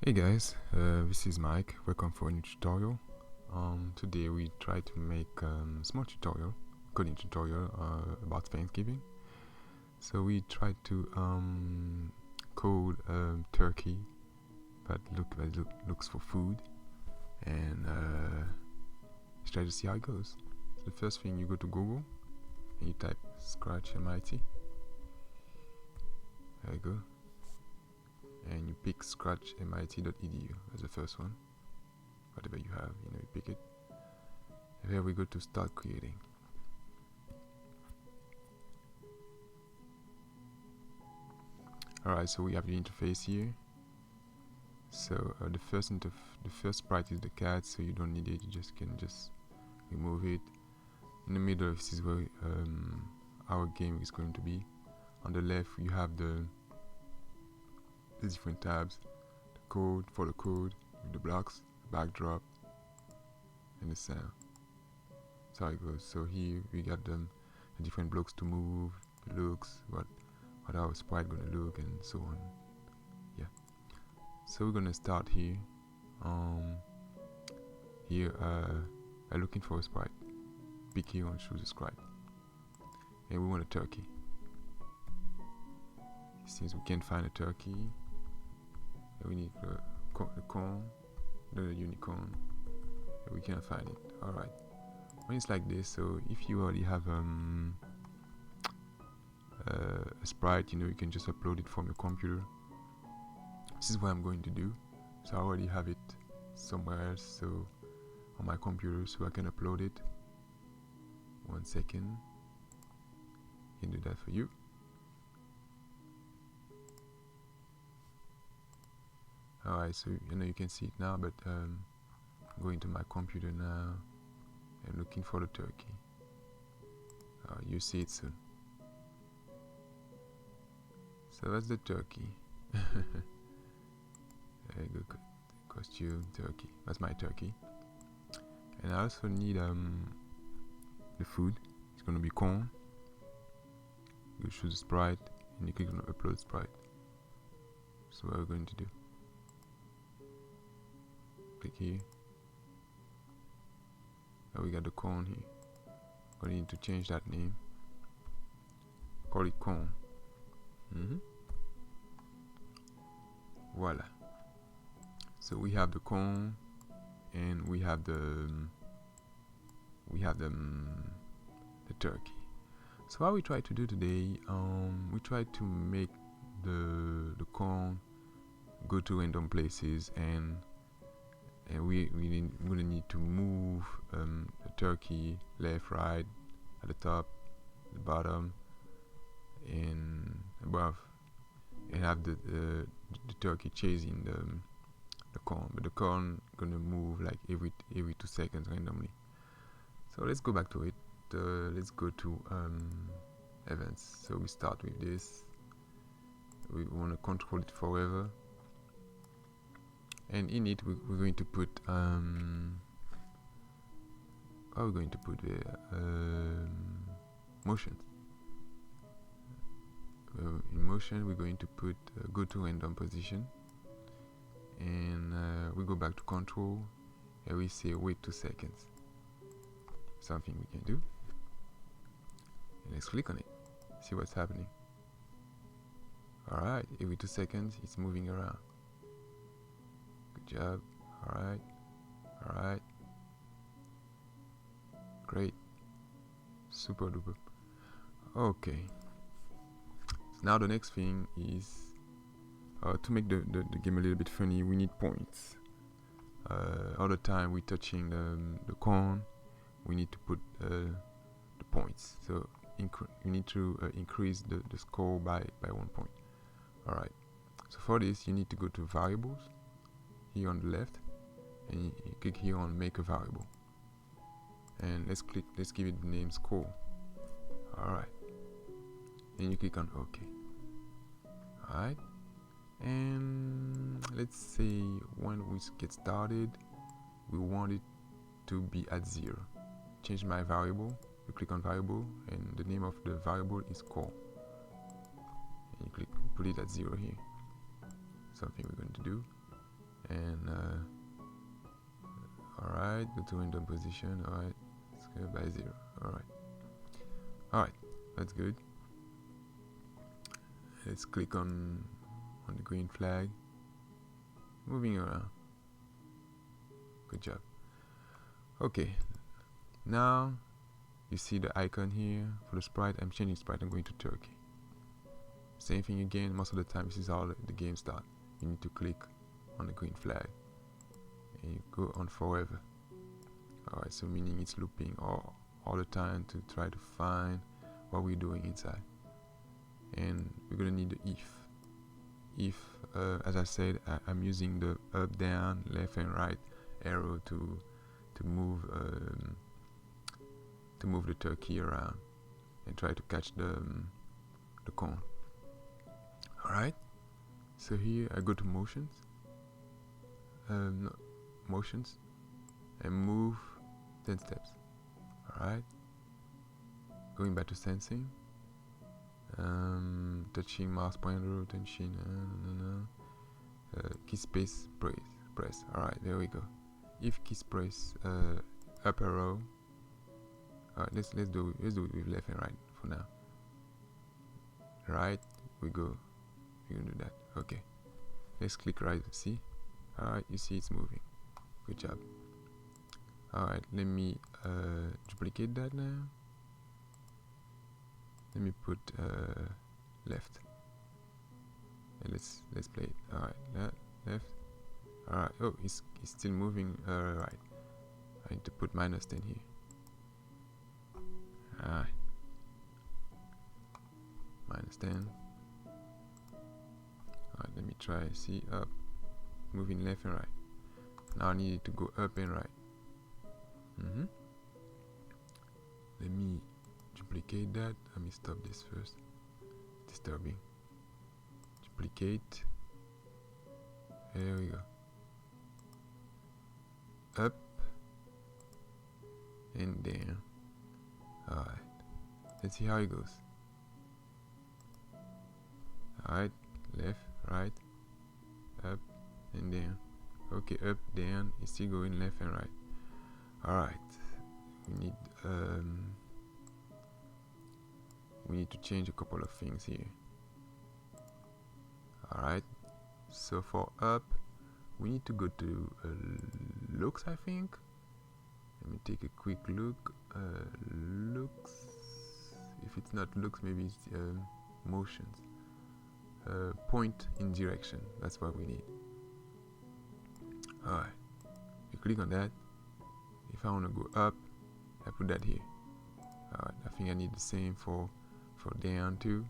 Hey guys, this is Mike. Welcome for a new tutorial. Today we try to make small tutorial, coding tutorial about Thanksgiving. So we try to code turkey that looks for food, and let's try to see how it goes. So the first thing, you go to Google and you type Scratch MIT. There you go. And you pick scratchmit.edu as the first one. Whatever you have, you pick it. And here we go to start creating. Alright, so we have the interface here. So the first sprite is the cat, so you don't need it. You can just remove it. In the middle, this is where our game is going to be. On the left, you have the different tabs: the code, for the code, the blocks, the backdrop, and the sound. That's how it goes. So here we got the different blocks to move, the looks, what our sprite gonna look, and so on. Yeah. So we're gonna start here. Here I'm looking for a sprite. Pick here and choose a sprite. And we want a turkey. Since we can't find a turkey, we need the corn, the unicorn. We can't find it. Alright. When it's like this, so if you already have a sprite, you can just upload it from your computer. This is what I'm going to do. So I already have it somewhere else, so on my computer, so I can upload it. 1 second. I can do that for you. Alright, so you can see it now, but I'm going to my computer now and looking for the turkey. You see it soon. So that's the turkey. Very good costume, turkey. That's my turkey. And I also need the food. It's gonna be corn. You choose sprite and you click on upload sprite. So what we're going to do. Click here. Now we got the corn here. We need to change that name. Call it corn. Voila. So we have the corn, and we have the turkey. So what we try to do today, we try to make the corn go to random places, and we're gonna need to move the turkey left, right, at the top, the bottom, and above, and have the turkey chasing the corn. But the corn gonna move like every 2 seconds randomly. So let's go back to it. Let's go to events. So we start with this. We want to control it forever. And in it, we're going to put what are we going to put there? Motion. In motion, we're going to put go to random position, and we go back to control, and we say wait 2 seconds. Something we can do. And let's click on it. See what's happening. Alright, every 2 seconds, it's moving around. Good job. Alright. Great. Super duper. Okay. So now the next thing is to make the game a little bit funny, we need points. All the time we're touching the corn, we need to put the points. So you need to increase the score by 1 point. Alright. So for this, you need to go to variables here on the left, and you click here on make a variable, and let's give it the name score. Alright, and you click on OK. Alright, and let's say when we get started, we want it to be at 0. Change my variable. You click on variable, and the name of the variable is score, and you put it at 0 here. Something we're going to do. and alright, go to window position. Alright, scale by 0. Alright, that's good. Let's click on the green flag, moving around. Good job. Okay, now you see the icon here for the sprite. I'm changing sprite. I'm going to Turkey. Same thing again. Most of the time, this is how the game starts. You need to click on the green flag and you go on forever. Alright, so meaning it's looping all the time to try to find what we're doing inside. And we're gonna need the if as I said, I'm using the up, down, left and right arrow to move the turkey around and try to catch the corn. Alright, so here I go to motions, motions, and move 10 steps. Alright, going back to sensing, touching mouse pointer, touching key space, press. Alright, there we go. If key press up arrow. Alright, let's do it with left and right for now. Right, we go. You can do that. Okay, let's click right. See? Alright, you see it's moving. Good job. Alright, let me duplicate that now. Let me put left. And let's play it. Alright, left. Alright, oh, it's still moving right. I need to put -10 here. Alright, -10. Alright, let me try. See, up, moving left and right. Now I need it to go up and right. Let me duplicate that. Let me stop this first. Disturbing. Duplicate. There we go. Up and down. Alright, let's see how it goes. Alright, left, right, up and down. Okay, up, down, it's still going left and right. Alright, we need to change a couple of things here. Alright, so for up, we need to go to looks, I think. Let me take a quick look. Looks. If it's not looks, maybe it's motions. Point in direction. That's what we need. Alright. You click on that. If I want to go up, I put that here. Alright. I think I need the same for down too.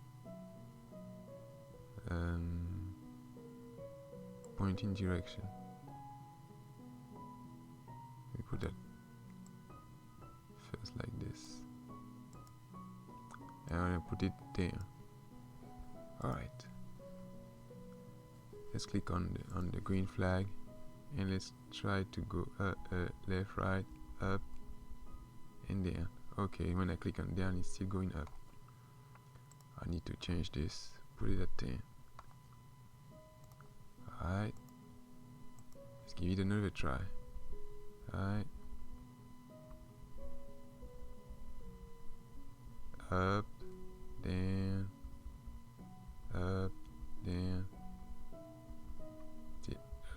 Point in direction. We put that first like this, and I'm gonna put it down. Alright, let's click on the green flag and let's try to go left, right, up and down. Okay, when I click on down, it's still going up. I need to change this, put it at 10. Alright, let's give it another try. Alright, up, down,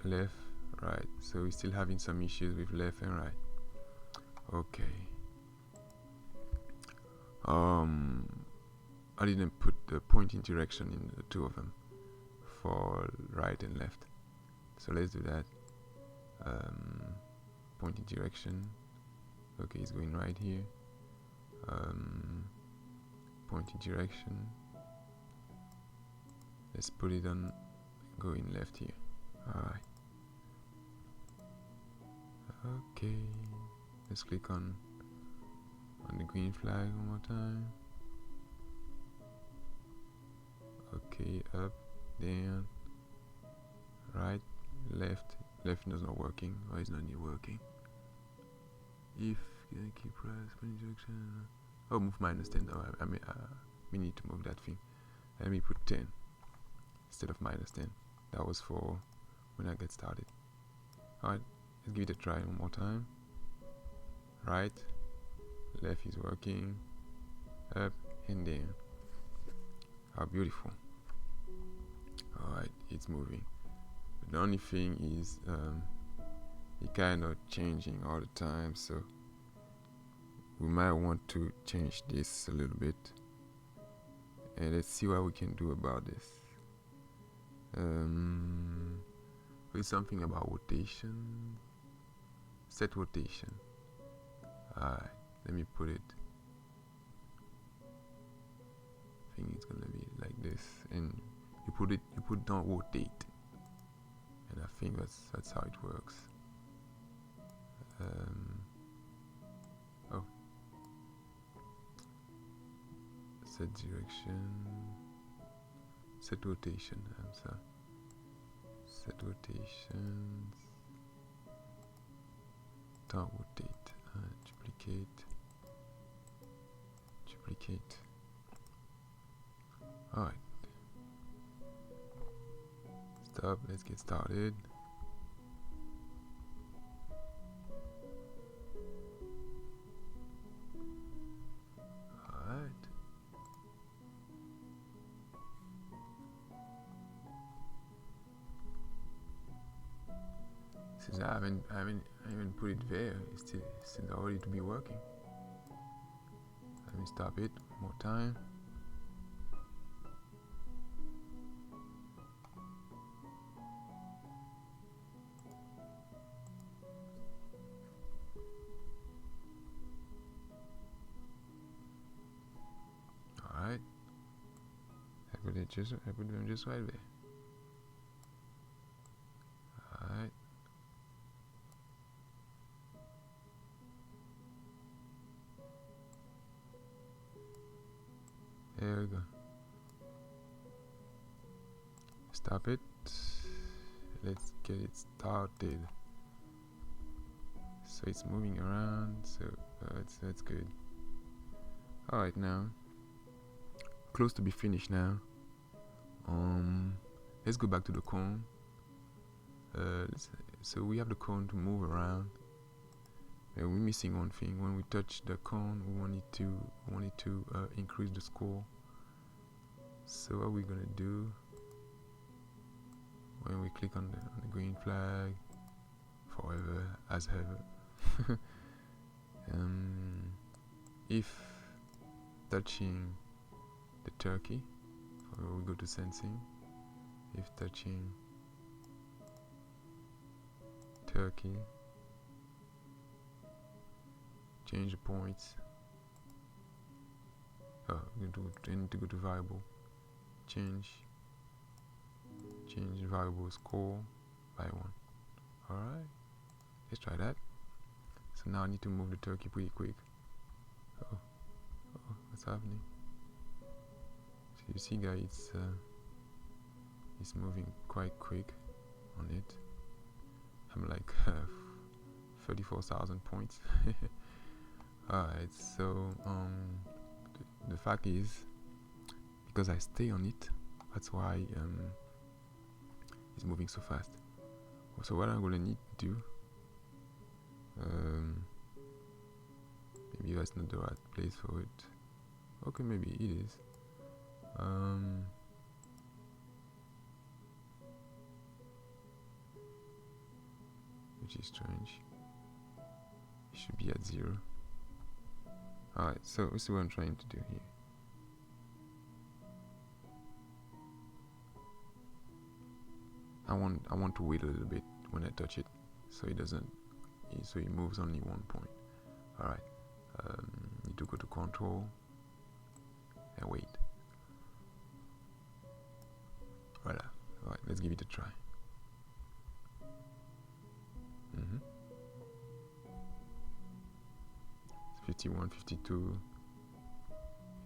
left, right. So we're still having some issues with left and right. Okay. I didn't put the pointing direction in the two of them for right and left. So let's do that. Pointing direction. Okay, it's going right here. Pointing direction. Let's put it on going left here. Alright. Okay. Let's click on the green flag one more time. Okay, up, down, right, left. Left is not working, or it's not working. If keep press point direction. Oh, move -10. Oh, we need to move that thing. Let me put 10 instead of -10. That was for when I get started. Alright, let's give it a try one more time. Right, left is working, up and down. How beautiful. Alright, it's moving. The only thing is it kind of changing all the time, so we might want to change this a little bit, and let's see what we can do about this. There's something about rotation. Set rotation. Alright, let me put it. I think it's gonna be like this, and you put down rotate, and I think that's how it works. Oh, set direction, set rotation. I'm sorry. Set rotations. Down rotate. Duplicate. Alright. Stop, let's get started. Alright. Since I haven't put it there, it's still already to be working. Let me stop it one more time. Alright. I put them just right there. Alright. There we go. Stop it. Let's get it started. So it's moving around, so that's good. Alright, now close to be finished now. Let's go back to the cone. So we have the cone to move around. We're missing one thing. When we touch the cone, we want it to increase the score. So what we're gonna do, when we click on the green flag, forever as ever, if touching the turkey, we go to sensing. If touching turkey, change the points. Oh, we need to go to variable. Change variable score by 1. Alright, let's try that. So now I need to move the turkey pretty quick. Oh, what's happening? So you see, guys, it's moving quite quick on it. I'm like 34,000 points. Alright, so the fact is, because I stay on it, that's why it's moving so fast. So what I'm gonna need to do, maybe that's not the right place for it. Okay, maybe it is. Which is strange. It should be at 0. Alright, so this is what I'm trying to do here. I want to wait a little bit when I touch it, so it moves only 1 point. Alright, need to go to control and wait. Voila. Alright, let's give it a try. 51, 52,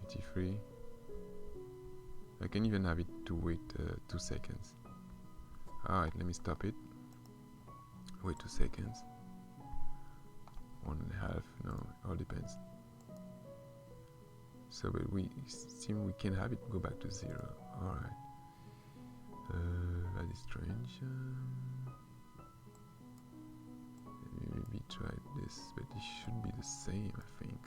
53. I can even have it to wait 2 seconds. Alright, let me stop it. Wait 2 seconds. 1.5, no, it all depends. So but we can have it go back to 0. Alright. That is strange. try this, but it should be the same, I think.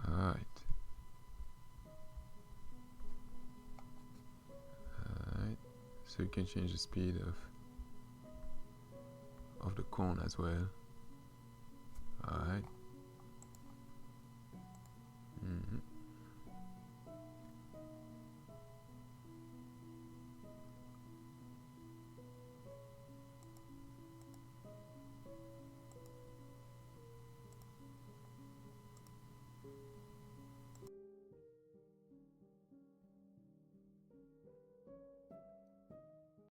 Alright. Alright. So you can change the speed of the cone as well. Alright.